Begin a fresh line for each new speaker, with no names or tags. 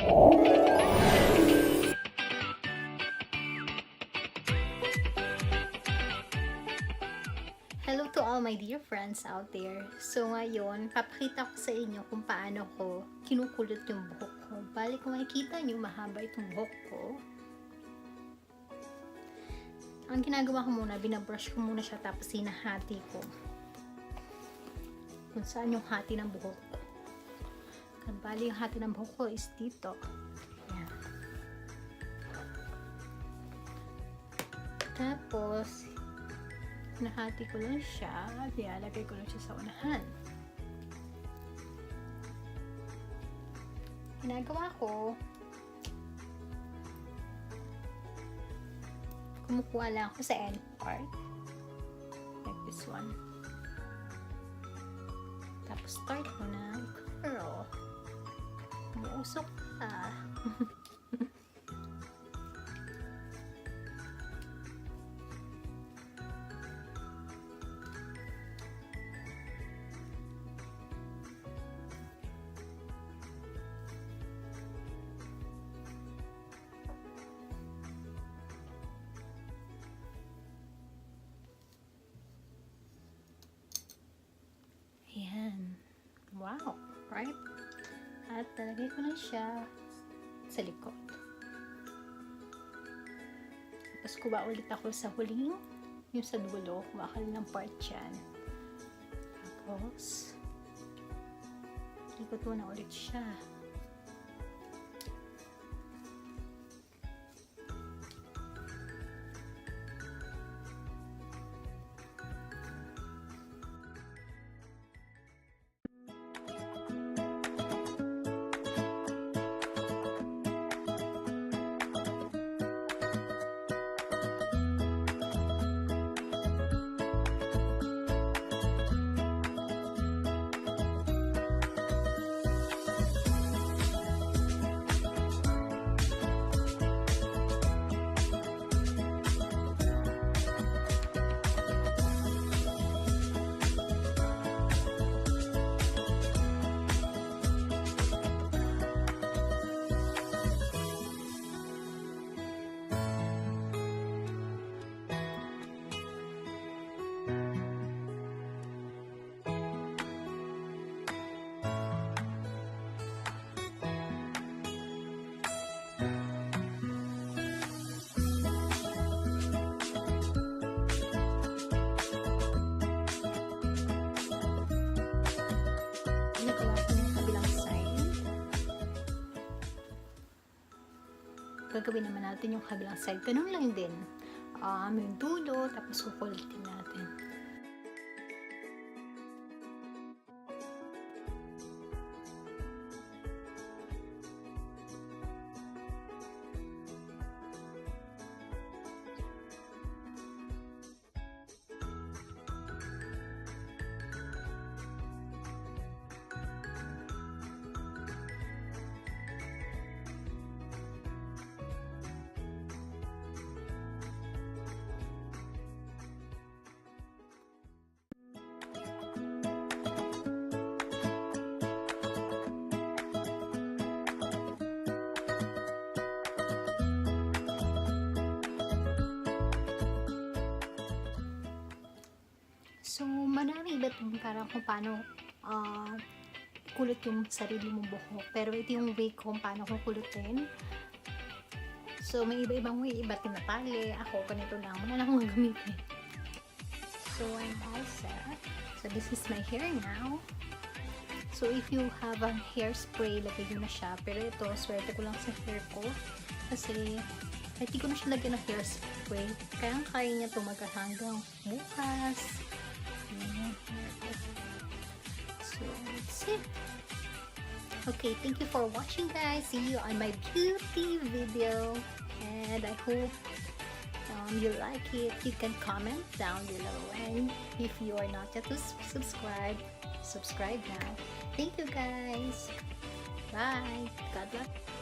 Hello to all my dear friends out there. So ngayon, papakita ko sa inyo kung paano ko kinukulot yung buhok ko. Bali kung makikita nyo, mahaba itong buhok ko. Ang ginagawa ko muna, binabrush ko muna siya tapos hinahati ko. Kung saan yung hati ng buhok ko. Bali yung hati ng buhok ko is dito. Ayan. Tapos, nahati ko lang siya at ilalagay ko lang siya sa unahan. Ginagawa ko, kumukuha lang ako sa end part like this one, tapos start ko na curl. Umuusok ka. Ayan. Wow. Right? At talagay ko na siya sa likod. Tapos kuha ulit ako sa huling, yung sa dulo, kuha ka ng part dyan. Tapos, ikot mo na ulit siya. Gagawin naman natin yung kabilang side. Ganun lang din. Yung dulo, tapos kukulitin natin. So, marami iba't parang kung paano kulot yung sarili mong buhok. Pero ito yung way kung paano kung kulutin. So, may iba-ibang way. Iba't tinatali. Ako, ganito lang. Wala na akong gagamitin. So, I'm all set. So, this is my hair now. So, if you have a hairspray, lagay nyo na siya. Pero ito, swerte ko lang sa hair ko. Kasi, hindi ko na siya lagyan ng hairspray. Kaya niya tumagal hanggang bukas. So, that's it. Okay, thank you for watching, guys. See you on my beauty video. And I hope you like it. You can comment down below. And if you are not yet subscribe now. Thank you, guys. Bye. God bless.